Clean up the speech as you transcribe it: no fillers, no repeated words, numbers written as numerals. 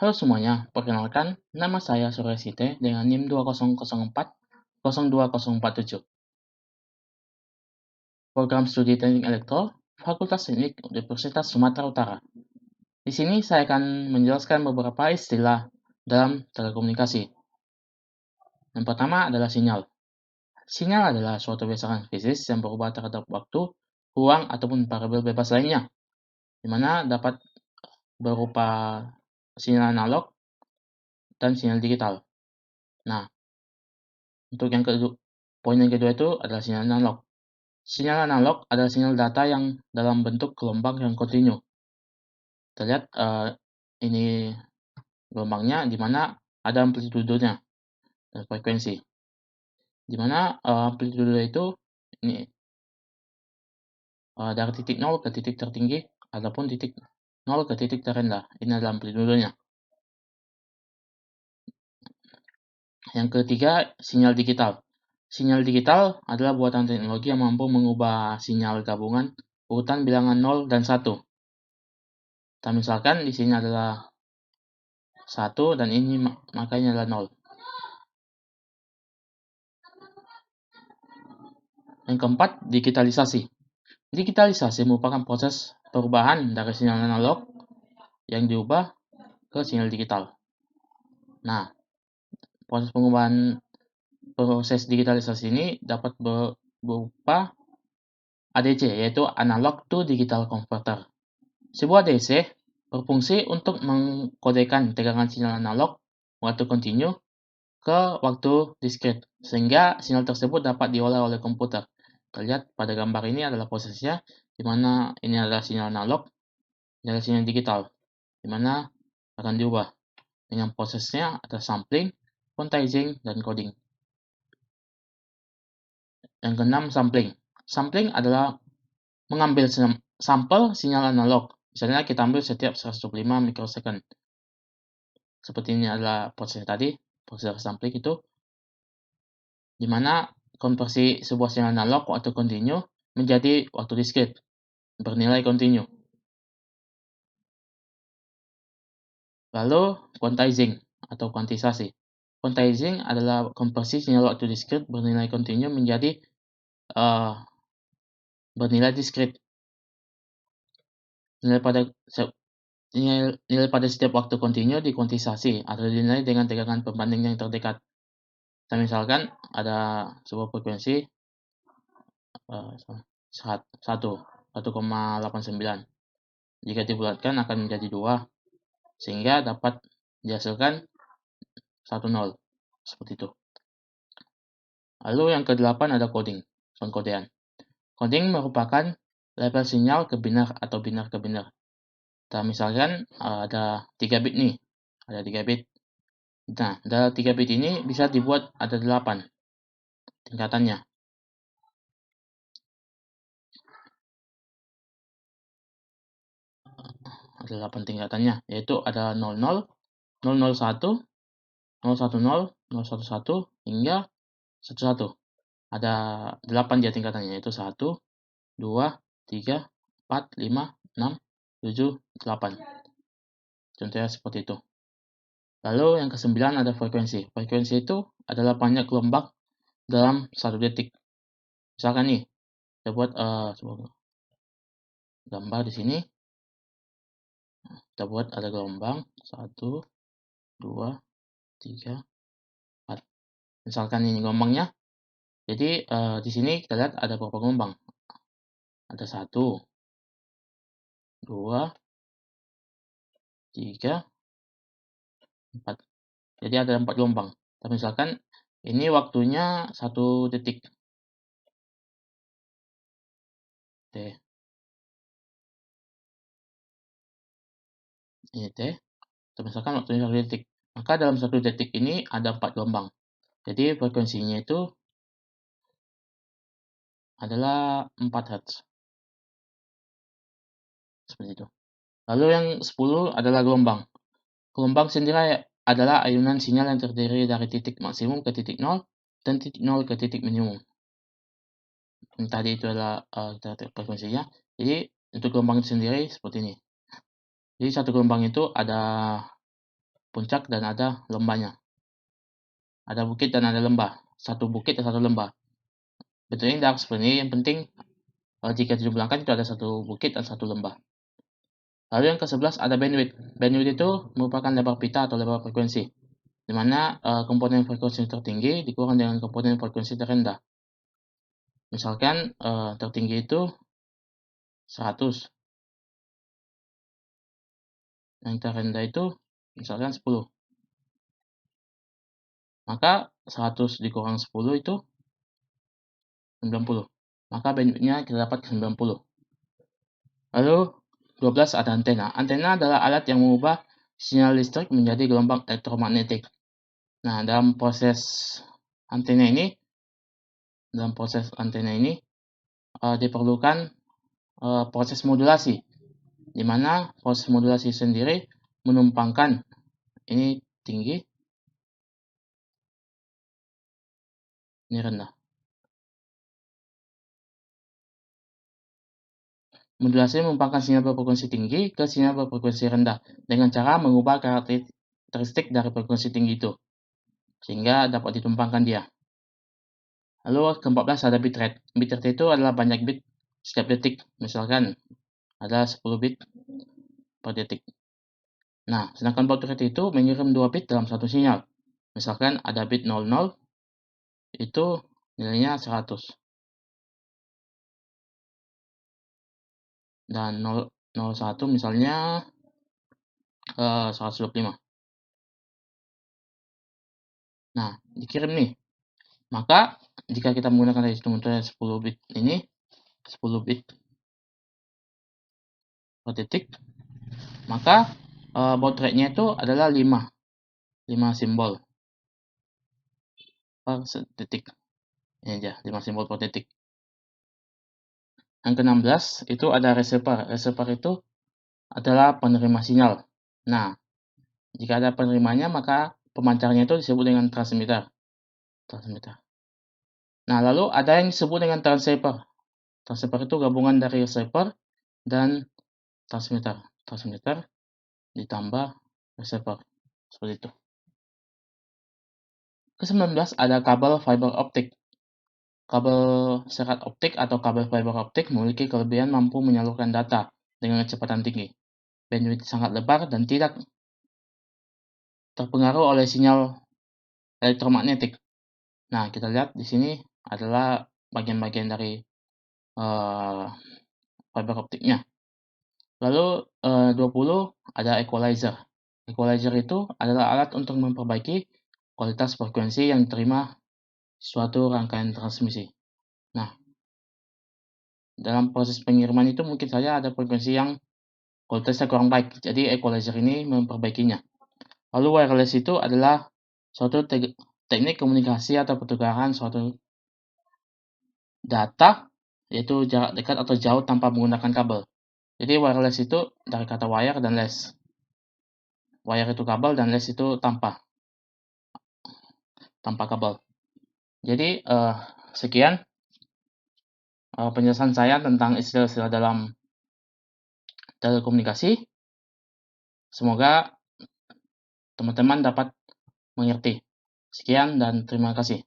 Halo semuanya, perkenalkan, nama saya Surya Site dengan NIM 2004-02047. Program Studi Teknik Elektro, Fakultas Teknik Universitas Sumatera Utara. Di sini saya akan menjelaskan beberapa istilah dalam telekomunikasi. Yang pertama adalah sinyal. Sinyal adalah suatu besaran fisik yang berubah terhadap waktu, ruang, ataupun variabel bebas lainnya, di mana dapat berupa sinyal analog dan sinyal digital. Nah, untuk poin yang kedua itu adalah sinyal analog. Sinyal analog adalah sinyal data yang dalam bentuk gelombang yang kontinu. Kita lihat ini gelombangnya di mana ada amplitudenya dan frekuensi. Di mana amplitude itu ini dari titik 0 ke titik tertinggi ataupun titik 0 ke titik terendah. Ini adalah amplitudenya. Yang ketiga, sinyal digital. Sinyal digital adalah buatan teknologi yang mampu mengubah sinyal gabungan urutan bilangan 0 dan 1. Kita misalkan di sini adalah 1 dan ini makanya adalah 0. Yang keempat, digitalisasi. Digitalisasi merupakan proses perubahan dari sinyal analog yang diubah ke sinyal digital. Nah, proses digitalisasi ini dapat berupa ADC, yaitu Analog to Digital Converter. Sebuah ADC berfungsi untuk mengkodekan tegangan sinyal analog waktu kontinu ke waktu diskret, sehingga sinyal tersebut dapat diolah oleh komputer. Terlihat pada gambar ini adalah prosesnya, di mana ini adalah sinyal analog, ini adalah sinyal digital, di mana akan diubah. Dengan prosesnya ada sampling, quantizing, dan coding. Yang keenam, sampling. Sampling adalah mengambil sampel sinyal analog. Misalnya kita ambil setiap 125 mikrosecond. Seperti ini adalah proses tadi, proses sampling itu, di mana konversi sebuah sinyal analog waktu kontinu menjadi waktu diskret bernilai kontinu. Lalu quantizing atau kuantisasi. Quantizing adalah konversi sinyal waktu diskret bernilai kontinu menjadi bernilai diskret. Nilai pada setiap waktu kontinu dikuantisasi atau dinilai dengan tegangan pembanding yang terdekat. Kita misalkan ada sebuah frekuensi 1,89. Jika dibulatkan akan menjadi 2, sehingga dapat dihasilkan 10. Seperti itu. Lalu yang ke-8 ada coding, pengkodean. Coding merupakan level sinyal ke binar atau binar ke binar. Kita misalkan ada 3 bit nih, ada 3 bit. Nah, dari 3 bit ini bisa dibuat ada 8 tingkatannya. Ada 8 tingkatannya, yaitu ada 00, 001, 010, 011 hingga 11. Ada 8 dia tingkatannya, yaitu 1, 2, 3, 4, 5, 6, 7, 8. Contohnya seperti itu. Lalu yang ke-9 ada frekuensi. Frekuensi itu adalah banyak gelombang dalam 1 detik. Misalkan nih, kita buat sebuah gambar di sini. Kita buat ada gelombang 1, 2, 3, 4. Misalkan ini gelombangnya. Jadi di sini kita lihat ada beberapa gelombang. Ada 1, 2, 3, 4. Jadi ada 4 gelombang. Tapi misalkan ini waktunya 1 detik. T. Ini T. Atau misalkan waktunya 1 detik. Maka dalam 1 detik ini ada 4 gelombang. Jadi frekuensinya itu adalah 4 Hz. Seperti itu. Lalu yang 10 adalah gelombang. Gelombang sendiri adalah ayunan sinyal yang terdiri dari titik maksimum ke titik 0 dan titik 0 ke titik minimum. Yang tadi itu adalah frekuensinya. Jadi untuk gelombang itu sendiri seperti ini. Jadi satu gelombang itu ada puncak dan ada lembahnya. Ada bukit dan ada lembah. Satu bukit dan satu lembah. Bentuknya indah seperti ini. Yang penting jika dijumlahkan itu ada satu bukit dan satu lembah. Lalu yang ke-11 ada bandwidth. Bandwidth itu merupakan lebar pita atau lebar frekuensi, di mana komponen frekuensi tertinggi dikurang dengan komponen frekuensi terendah. Misalkan tertinggi itu 100, yang terendah itu misalkan 10. Maka 100 dikurang 10 itu 90. Maka bandwidth-nya kita dapat 90. Lalu 12 ada antena. Antena adalah alat yang mengubah sinyal listrik menjadi gelombang elektromagnetik. Nah, dalam proses antena ini diperlukan proses modulasi, di mana proses modulasi sendiri menumpangkan ini tinggi, ini rendah. Modulasi menumpangkan sinyal berfrekuensi tinggi ke sinyal berfrekuensi rendah dengan cara mengubah karakteristik dari frekuensi tinggi itu, sehingga dapat ditumpangkan dia. Lalu ke-14 ada bitrate. Bitrate itu adalah banyak bit setiap detik. Misalkan ada 10 bit per detik. Nah, sedangkan baud rate itu mengirim 2 bit dalam satu sinyal. Misalkan ada bit 00, itu nilainya 100. Dan 01 misalnya 125. Nah, dikirim nih. Maka jika kita menggunakan register 10 bit ini, 10 bit per detik, maka baud rate-nya itu adalah 5 simbol per detik. Ini aja, 5 simbol per detik. Yang ke-16 itu ada receiver. Receiver itu adalah penerima sinyal. Nah, jika ada penerimanya, maka pemancarnya itu disebut dengan transmitter. Nah, lalu ada yang disebut dengan transceiver. Transceiver itu gabungan dari receiver dan transmitter. Transmitter ditambah receiver. Seperti itu. Ke-19 ada kabel fiber optik. Kabel serat optik atau kabel fiber optik memiliki kelebihan mampu menyalurkan data dengan kecepatan tinggi. Bandwidth sangat lebar dan tidak terpengaruh oleh sinyal elektromagnetik. Nah, kita lihat di sini adalah bagian-bagian dari fiber optiknya. Lalu 20 ada equalizer. Equalizer itu adalah alat untuk memperbaiki kualitas frekuensi yang diterima suatu rangkaian transmisi. Nah, dalam proses pengiriman itu mungkin saja ada frekuensi yang kualitasnya kurang baik. Jadi equalizer ini memperbaikinya. Lalu wireless itu adalah suatu teknik komunikasi atau pertukaran suatu data, yaitu jarak dekat atau jauh tanpa menggunakan kabel. Jadi wireless itu dari kata wire dan less. Wire itu kabel dan less itu tanpa kabel. Jadi sekian penjelasan saya tentang istilah-istilah dalam telekomunikasi. Semoga teman-teman dapat mengerti. Sekian dan terima kasih.